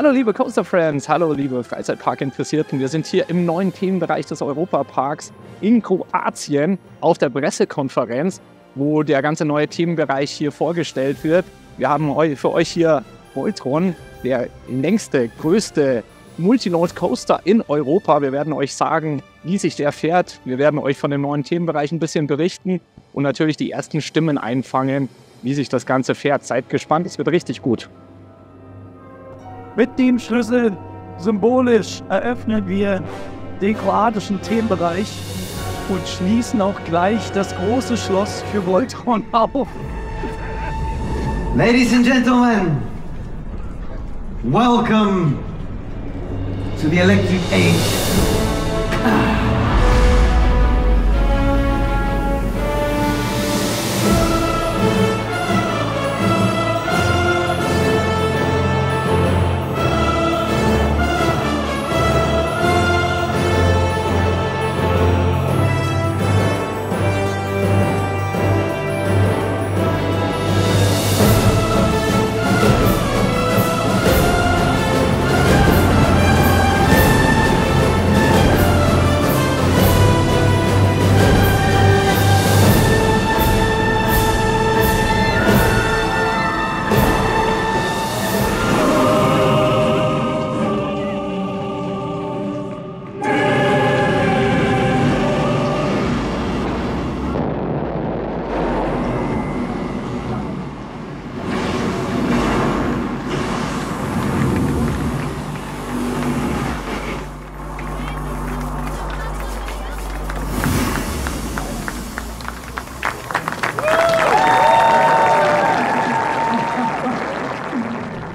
Hallo liebe Coaster Friends, hallo liebe Freizeitpark-Interessierten. Wir sind hier im neuen Themenbereich des Europaparks in Kroatien auf der Pressekonferenz, wo der ganze neue Themenbereich hier vorgestellt wird. Wir haben für euch hier Voltron, der längste, größte Multi-Node-Coaster in Europa. Wir werden euch sagen, wie sich der fährt. Wir werden euch von dem neuen Themenbereich ein bisschen berichten und natürlich die ersten Stimmen einfangen, wie sich das Ganze fährt. Seid gespannt, es wird richtig gut. Mit dem Schlüssel symbolisch eröffnen wir den kroatischen Themenbereich und schließen auch gleich das große Schloss für Voltron auf. Ladies and gentlemen, welcome to the Electric Age.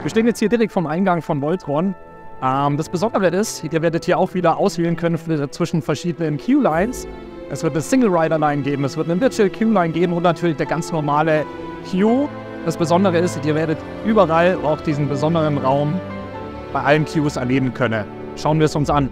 Wir stehen jetzt hier direkt vom Eingang von Voltron. Das Besondere ist, ihr werdet hier auch wieder auswählen können zwischen verschiedenen Queue-Lines. Es wird eine Single-Rider-Line geben, es wird eine Virtual Queue-Line geben und natürlich der ganz normale Queue. Das Besondere ist, ihr werdet überall auch diesen besonderen Raum bei allen Queues erleben können. Schauen wir es uns an.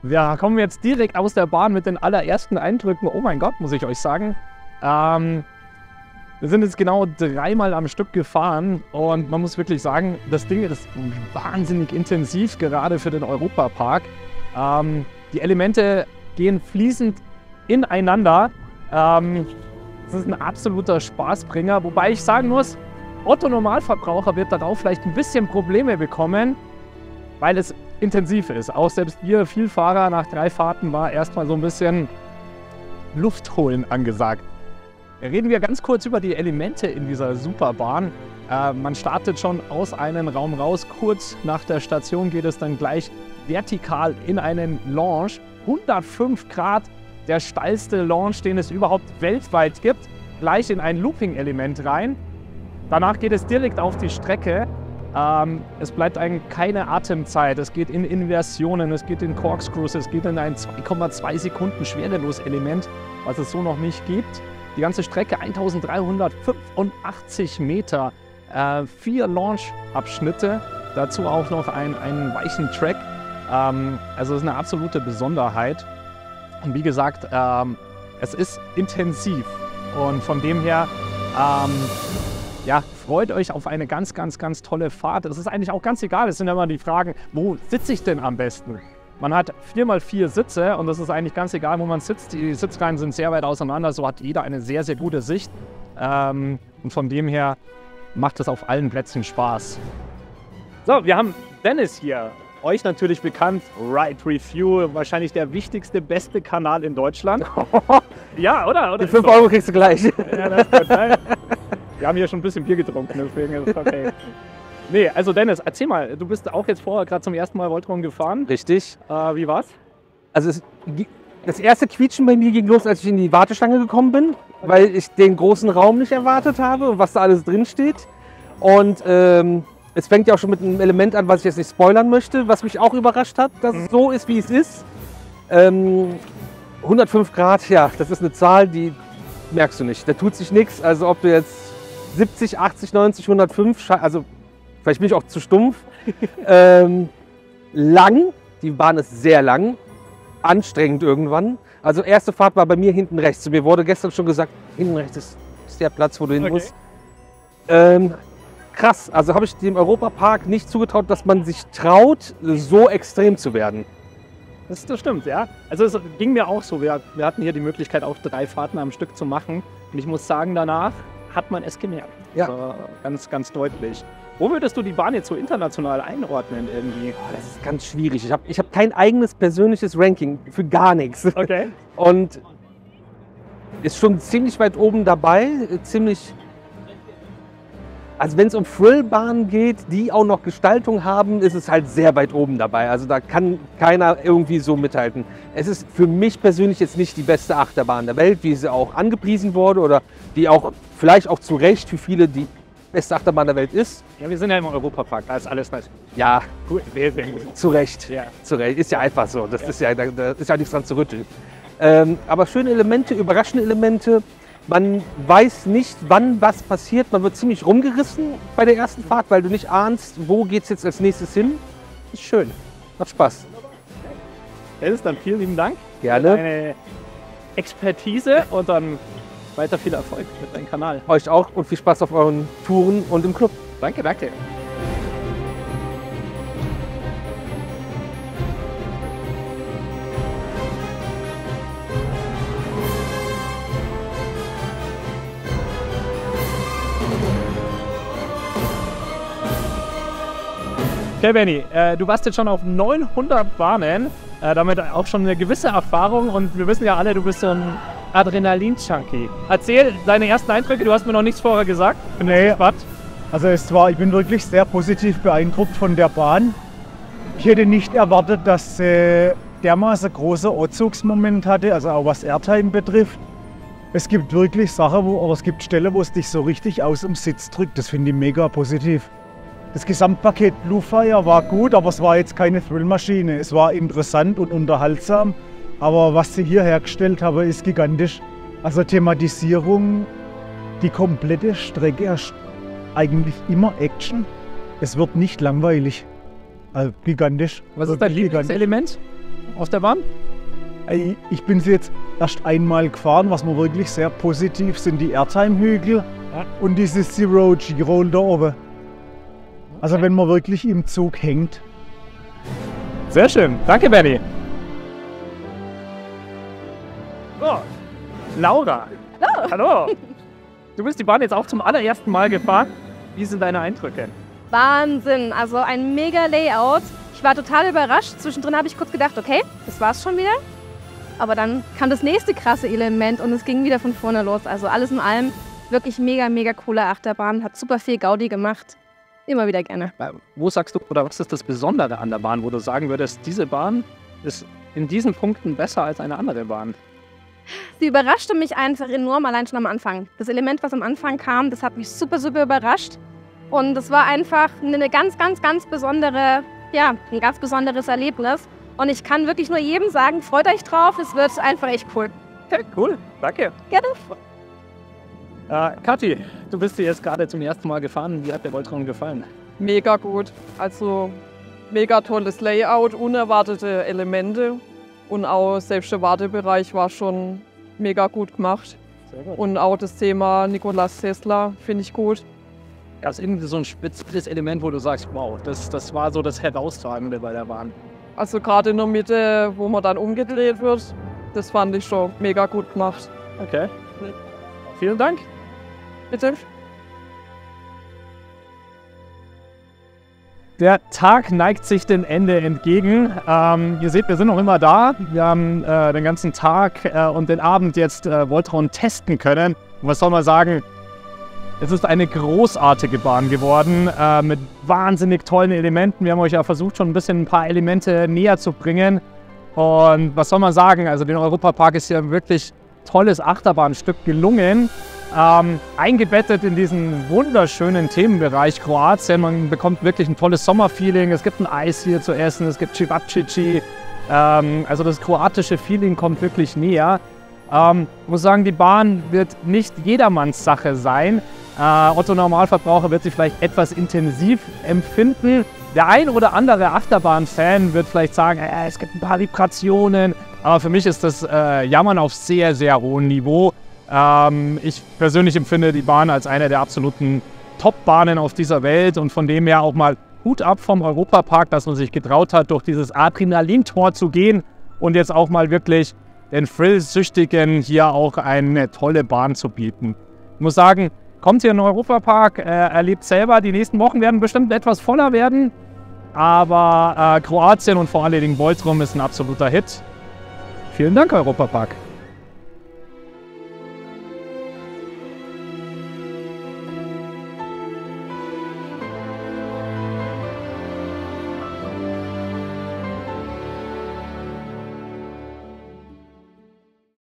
Wir kommen jetzt direkt aus der Bahn mit den allerersten Eindrücken. Oh mein Gott, muss ich euch sagen. Wir sind jetzt genau 3-mal am Stück gefahren und man muss wirklich sagen, das Ding ist wahnsinnig intensiv, gerade für den Europapark. Die Elemente gehen fließend ineinander. Das ist ein absoluter Spaßbringer, wobei ich sagen muss, Otto-Normalverbraucher wird darauf vielleicht ein bisschen Probleme bekommen, weil es intensiv ist. Auch selbst wir Vielfahrer nach 3 Fahrten war erstmal so ein bisschen Luft holen angesagt. Reden wir ganz kurz über die Elemente in dieser Superbahn. Man startet schon aus einem Raum raus. Kurz nach der Station geht es dann gleich vertikal in einen Launch. 105 Grad, der steilste Launch, den es überhaupt weltweit gibt. Gleich in ein Looping-Element rein. Danach geht es direkt auf die Strecke. Es bleibt eigentlich keine Atemzeit. Es geht in Inversionen, es geht in Corkscrews, es geht in ein 2,2 Sekunden Schwerelos-Element, was es so noch nicht gibt. Die ganze Strecke 1385 Meter, 4 Launch-Abschnitte, dazu auch noch einen weichen Track. Also es ist eine absolute Besonderheit. Und wie gesagt, es ist intensiv und von dem her ja, freut euch auf eine ganz, ganz, ganz tolle Fahrt. Es ist eigentlich auch ganz egal, es sind immer die Fragen, wo sitze ich denn am besten? Man hat 4x4 Sitze und das ist eigentlich ganz egal, wo man sitzt. Die Sitzreihen sind sehr weit auseinander, so hat jeder eine sehr, sehr gute Sicht. Und von dem her macht es auf allen Plätzen Spaß. So, wir haben Dennis hier. Euch natürlich bekannt, Ride Review, wahrscheinlich der wichtigste, beste Kanal in Deutschland. Ja, oder? Die 5 Euro kriegst du gleich. Ja, das ist gut, ne? Wir haben hier schon ein bisschen Bier getrunken, deswegen ist es okay. Nee, also Dennis, erzähl mal, du bist auch jetzt vorher gerade zum ersten Mal Voltron gefahren. Richtig. Wie war's? Also das erste Quietschen bei mir ging los, als ich in die Warteschlange gekommen bin, weil ich den großen Raum nicht erwartet habe und was da alles drin steht. Und es fängt ja auch schon mit einem Element an, was ich jetzt nicht spoilern möchte, was mich auch überrascht hat, dass es so ist, wie es ist. 105 Grad, ja, das ist eine Zahl, die merkst du nicht. Da tut sich nichts. Also ob du jetzt 70, 80, 90, 105, also vielleicht bin ich auch zu stumpf. Lang, die Bahn ist sehr lang, anstrengend irgendwann. Also erste Fahrt war bei mir hinten rechts. Mir wurde gestern schon gesagt, hinten rechts ist der Platz, wo du hin musst. Krass, also habe ich dem Europapark nicht zugetraut, dass man sich traut, so extrem zu werden. Das stimmt, ja. Also es ging mir auch so. Wir hatten hier die Möglichkeit, auch 3 Fahrten am Stück zu machen. Und ich muss sagen, danach hat man es gemerkt. Ja. Also ganz, ganz deutlich. Wo würdest du die Bahn jetzt so international einordnen irgendwie? Das ist ganz schwierig. Ich hab kein eigenes persönliches Ranking für gar nichts. Okay. Und ist schon ziemlich weit oben dabei. Also wenn es um Thrillbahnen geht, die auch noch Gestaltung haben, ist es halt sehr weit oben dabei. Also da kann keiner irgendwie so mithalten. Es ist für mich persönlich jetzt nicht die beste Achterbahn der Welt, wie sie auch angepriesen wurde oder die auch vielleicht auch zu Recht für viele die beste Achterbahn der Welt ist. Ja, wir sind ja im Europapark, da ist alles nice. Ja, Cool, sehr, sehr gut. zu Recht. Ja. Zu Recht. Ist ja einfach so. Da ist ja nichts dran zu rütteln. Aber schöne Elemente, überraschende Elemente. Man weiß nicht, wann was passiert. Man wird ziemlich rumgerissen bei der ersten Fahrt, weil du nicht ahnst, wo geht es jetzt als nächstes hin. Ist schön. Macht Spaß. Dennis, dann vielen lieben Dank. Gerne. Für deine Expertise und dann weiter viel Erfolg mit deinem Kanal. Euch auch und viel Spaß auf euren Touren und im Club. Danke, danke. Okay, Benny, du warst jetzt schon auf 900 Bahnen, damit auch schon eine gewisse Erfahrung und wir wissen ja alle, du bist so ein Adrenalin-Junkie. Erzähl deine ersten Eindrücke, du hast mir noch nichts vorher gesagt. Nee, also ich bin wirklich sehr positiv beeindruckt von der Bahn. Ich hätte nicht erwartet, dass dermaßen großer Ortzugsmoment hatte, also auch was Airtime betrifft. Es gibt wirklich Sachen, oder es gibt Stellen, wo es dich so richtig aus dem Sitz drückt. Das finde ich mega positiv. Das Gesamtpaket Blue Fire war gut, aber es war jetzt keine Thrillmaschine. Es war interessant und unterhaltsam, aber was sie hier hergestellt haben, ist gigantisch. Also Thematisierung, die komplette Strecke ist eigentlich immer Action. Es wird nicht langweilig. Also gigantisch. Was ist dein Lieblingselement auf der Bahn? Ich bin sie jetzt erst einmal gefahren, was mir wirklich sehr positiv sind die Airtime-Hügel und dieses Zero G-Roll da oben. Also wenn man wirklich im Zug hängt. Sehr schön. Danke, Benny. So, Laura. Hallo. Du bist die Bahn jetzt auch zum allerersten Mal gefahren. Wie sind deine Eindrücke? Wahnsinn, also ein mega Layout. Ich war total überrascht. Zwischendrin habe ich kurz gedacht, okay, das war's schon wieder. aber dann kam das nächste krasse Element und es ging wieder von vorne los. Also alles in allem wirklich mega, mega coole Achterbahn, hat super viel Gaudi gemacht. Immer wieder gerne. Wo sagst du, oder was ist das Besondere an der Bahn, wo du sagen würdest, diese Bahn ist in diesen Punkten besser als eine andere Bahn? Sie überraschte mich einfach enorm, allein schon am Anfang. Das Element, was am Anfang kam, das hat mich super, super überrascht. Und es war einfach eine ganz, ganz, ganz besondere, ja, ein ganz besonderes Erlebnis. Und ich kann wirklich nur jedem sagen, freut euch drauf, es wird einfach echt cool. Okay, cool, danke. Gerne. Kathi, du bist hier jetzt gerade zum ersten Mal gefahren. Wie hat der Voltron gefallen? Mega gut. Also mega tolles Layout, unerwartete Elemente und auch selbst der Wartebereich war schon mega gut gemacht. Sehr gut. Und auch das Thema Nikolaus Tesla finde ich gut. Das ist irgendwie so ein spezielles Element, wo du sagst, wow, das war so das Herausragende bei der Bahn. Also gerade in der Mitte, wo man dann umgedreht wird, das fand ich schon mega gut gemacht. Okay. Vielen Dank. Bitte. Der Tag neigt sich dem Ende entgegen. Ihr seht, wir sind noch immer da. Wir haben den ganzen Tag und den Abend jetzt Voltron testen können. Und was soll man sagen? Es ist eine großartige Bahn geworden mit wahnsinnig tollen Elementen. Wir haben euch ja versucht, schon ein paar Elemente näher zu bringen. Und was soll man sagen? Also den Europapark ist ja ein wirklich tolles Achterbahnstück gelungen. Eingebettet in diesen wunderschönen Themenbereich Kroatien. Man bekommt wirklich ein tolles Sommerfeeling. Es gibt ein Eis hier zu essen, es gibt Cevapcici. Also das kroatische Feeling kommt wirklich näher. Ich muss sagen, die Bahn wird nicht jedermanns Sache sein. Otto Normalverbraucher wird sie vielleicht etwas intensiv empfinden. Der ein oder andere Achterbahn-Fan wird vielleicht sagen, es gibt ein paar Vibrationen. Aber für mich ist das Jammern auf sehr, sehr hohem Niveau. Ich persönlich empfinde die Bahn als eine der absoluten Top-Bahnen auf dieser Welt und von dem her auch mal Hut ab vom Europapark, dass man sich getraut hat, durch dieses Adrenalintor zu gehen und jetzt auch mal wirklich den Thrill-Süchtigen hier auch eine tolle Bahn zu bieten. Ich muss sagen, kommt hier in den Europapark, erlebt selber, die nächsten Wochen werden bestimmt etwas voller werden, aber Kroatien und vor allen Dingen Voltron ist ein absoluter Hit. Vielen Dank, Europapark.